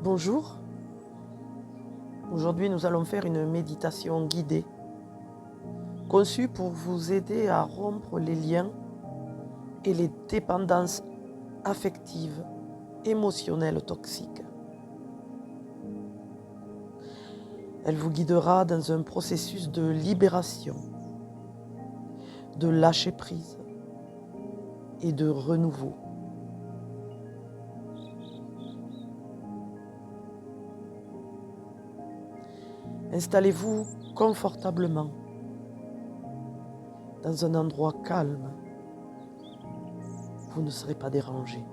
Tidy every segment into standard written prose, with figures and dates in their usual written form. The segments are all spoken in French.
Bonjour, aujourd'hui nous allons faire une méditation guidée conçue pour vous aider à rompre les liens et les dépendances affectives, émotionnelles toxiques. Elle vous guidera dans un processus de libération, de lâcher prise et de renouveau. Installez-vous confortablement dans un endroit calme. Vous ne serez pas dérangé.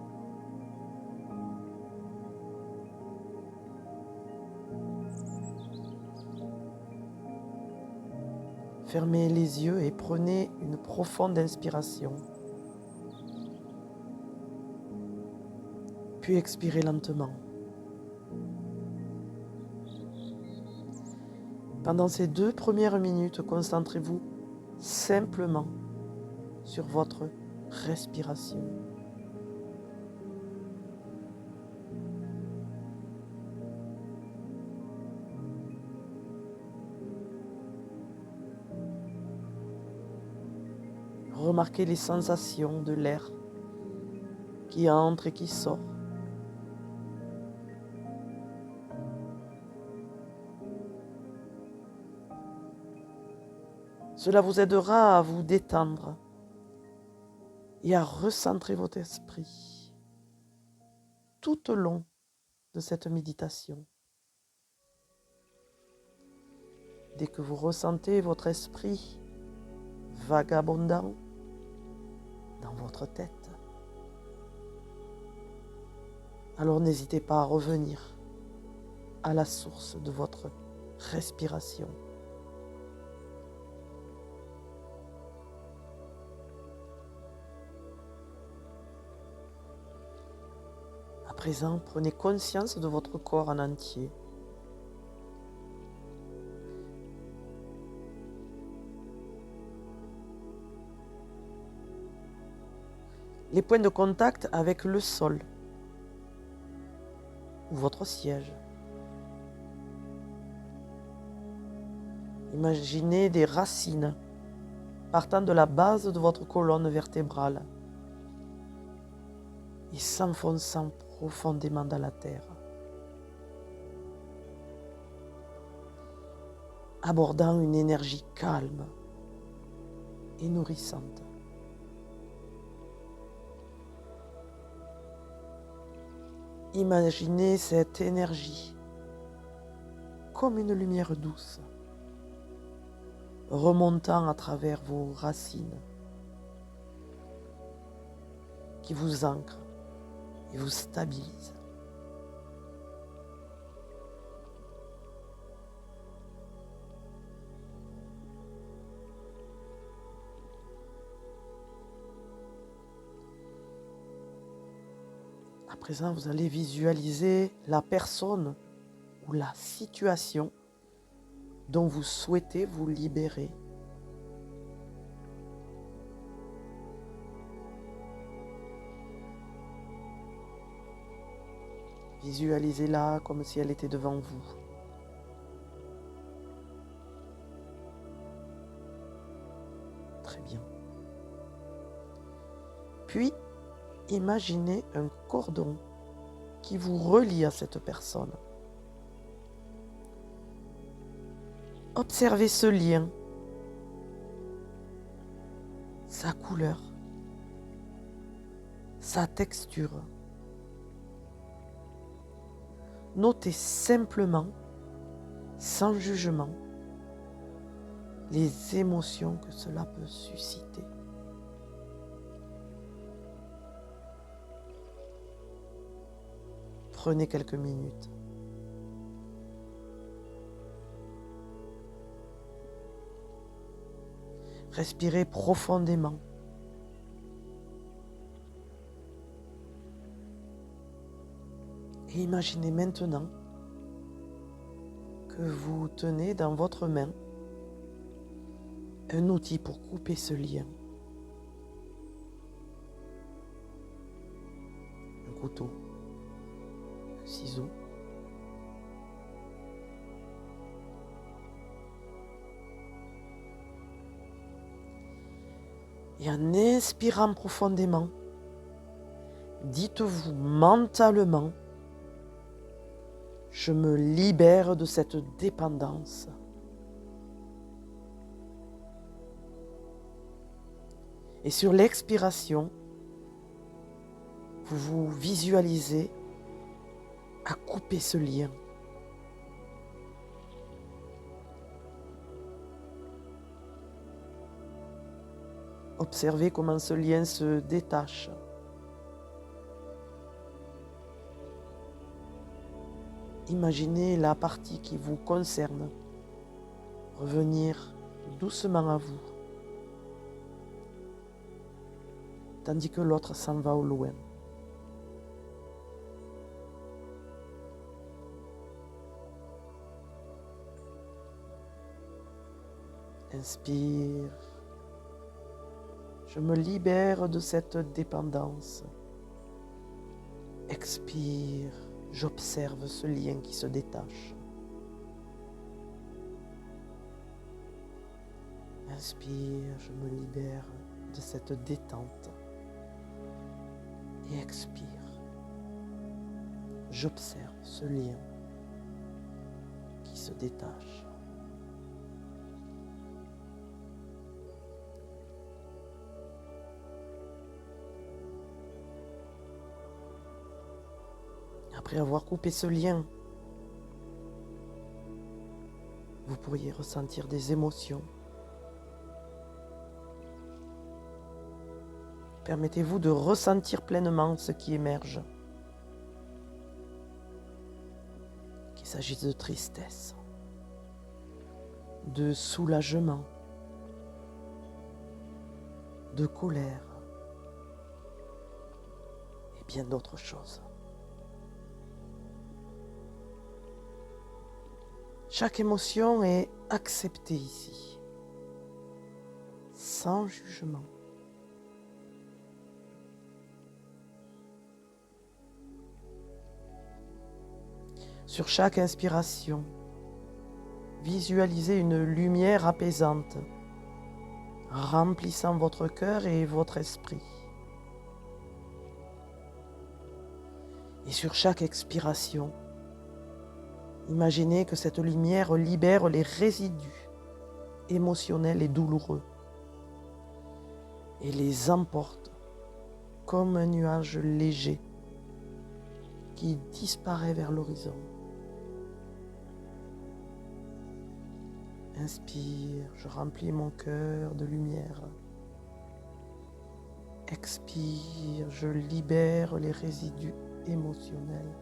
Fermez les yeux et prenez une profonde inspiration. Puis expirez lentement. Pendant ces 2 premières minutes, concentrez-vous simplement sur votre respiration. Remarquez les sensations de l'air qui entre et qui sort. Cela vous aidera à vous détendre et à recentrer votre esprit tout au long de cette méditation. Dès que vous ressentez votre esprit vagabondant dans votre tête, alors n'hésitez pas à revenir à la source de votre respiration. À présent, prenez conscience de votre corps en entier. Les points de contact avec le sol ou votre siège. Imaginez des racines partant de la base de votre colonne vertébrale et s'enfonçant profondément dans la terre, abordant une énergie calme et nourrissante. Imaginez cette énergie comme une lumière douce remontant à travers vos racines qui vous ancre et vous stabilise. À présent, vous allez visualiser la personne ou la situation dont vous souhaitez vous libérer. Visualisez-la comme si elle était devant vous. Très bien. Puis, imaginez un cordon qui vous relie à cette personne. Observez ce lien, sa couleur, sa texture. Notez simplement, sans jugement, les émotions que cela peut susciter. Prenez quelques minutes. Respirez profondément. Et imaginez maintenant que vous tenez dans votre main un outil pour couper ce lien. Un couteau, un ciseau Et en inspirant profondément, dites-vous mentalement, je me libère de cette dépendance. Et sur l'expiration, vous vous visualisez à couper ce lien. Observez comment ce lien se détache. Imaginez la partie qui vous concerne revenir doucement à vous, tandis que l'autre s'en va au loin. Inspire. Je me libère de cette dépendance. Expire. J'observe ce lien qui se détache. Inspire. Je me libère de cette détente. Et expire. J'observe ce lien qui se détache. Après avoir coupé ce lien, vous pourriez ressentir des émotions. Permettez-vous de ressentir pleinement ce qui émerge. Qu'il s'agisse de tristesse, de soulagement, de colère et bien d'autres choses. Chaque émotion est acceptée ici, sans jugement. Sur chaque inspiration, visualisez une lumière apaisante, remplissant votre cœur et votre esprit. Et sur chaque expiration, imaginez que cette lumière libère les résidus émotionnels et douloureux et les emporte comme un nuage léger qui disparaît vers l'horizon. Inspire, je remplis mon cœur de lumière. Expire, je libère les résidus émotionnels.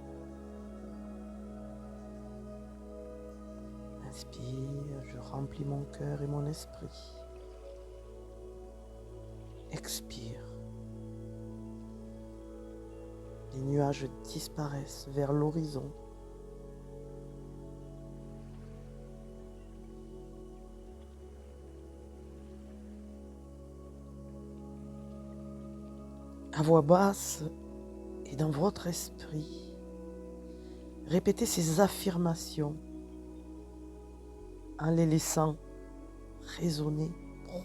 Inspire, je remplis mon cœur et mon esprit. Expire. Les nuages disparaissent vers l'horizon. À voix basse et dans votre esprit, répétez ces affirmations en les laissant résonner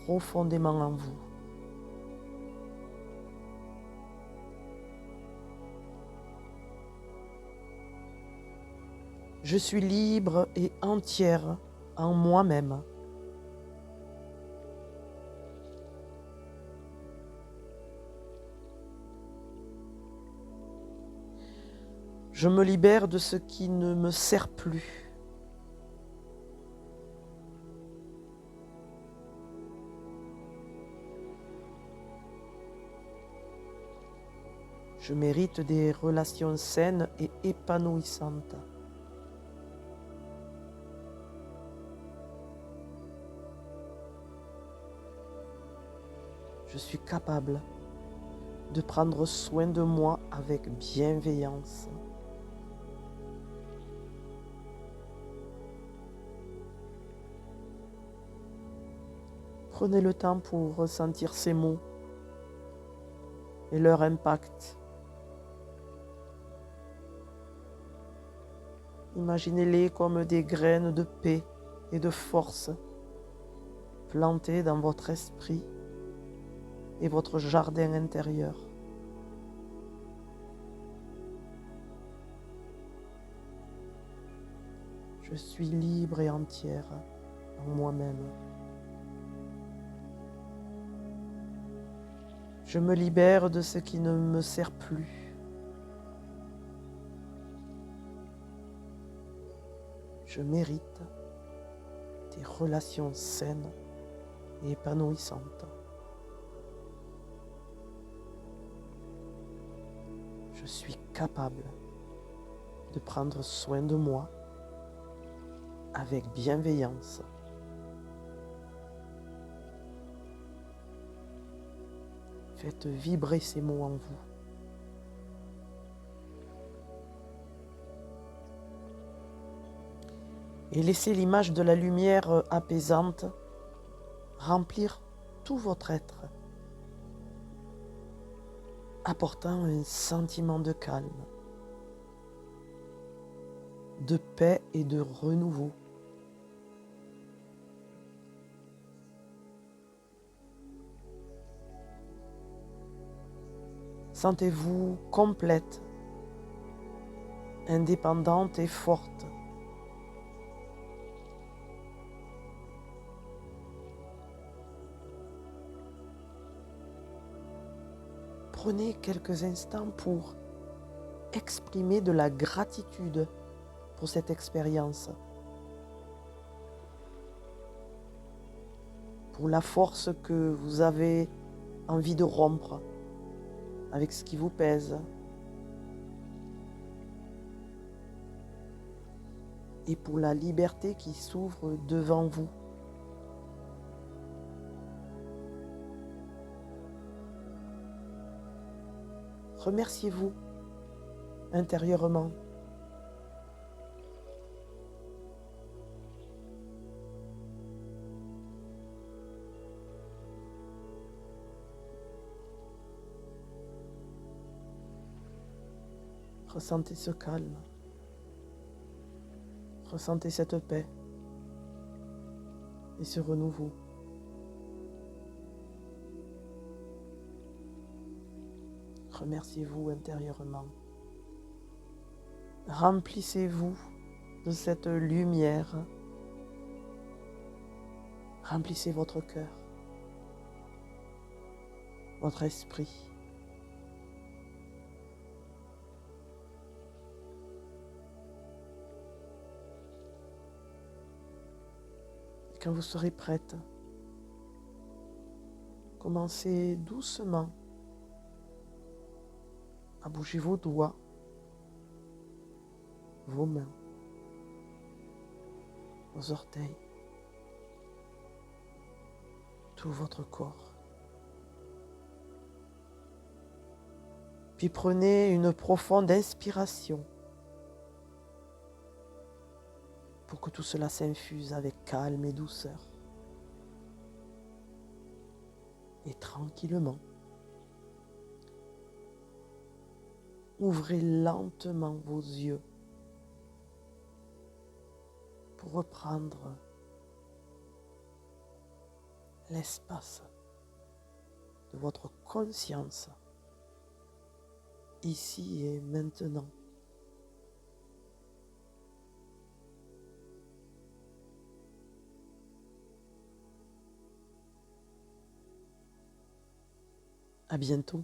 profondément en vous. Je suis libre et entière en moi-même. Je me libère de ce qui ne me sert plus. Je mérite des relations saines et épanouissantes. Je suis capable de prendre soin de moi avec bienveillance. Prenez le temps pour ressentir ces mots et leur impact. Imaginez-les comme des graines de paix et de force plantées dans votre esprit et votre jardin intérieur. Je suis libre et entière en moi-même. Je me libère de ce qui ne me sert plus. Je mérite des relations saines et épanouissantes. Je suis capable de prendre soin de moi avec bienveillance. Faites vibrer ces mots en vous. Et laissez l'image de la lumière apaisante remplir tout votre être, apportant un sentiment de calme, de paix et de renouveau. Sentez-vous complète, indépendante et forte. Prenez quelques instants pour exprimer de la gratitude pour cette expérience, pour la force que vous avez envie de rompre avec ce qui vous pèse, et pour la liberté qui s'ouvre devant vous. Remerciez-vous intérieurement. Ressentez ce calme. Ressentez cette paix et ce renouveau. Remerciez-vous intérieurement. Remplissez-vous de cette lumière. Remplissez votre cœur, votre esprit. Et quand vous serez prête, commencez doucement à bouger vos doigts, vos mains, vos orteils, tout votre corps. Puis prenez une profonde inspiration pour que tout cela s'infuse avec calme et douceur. Et tranquillement, ouvrez lentement vos yeux pour reprendre l'espace de votre conscience, ici et maintenant. À bientôt.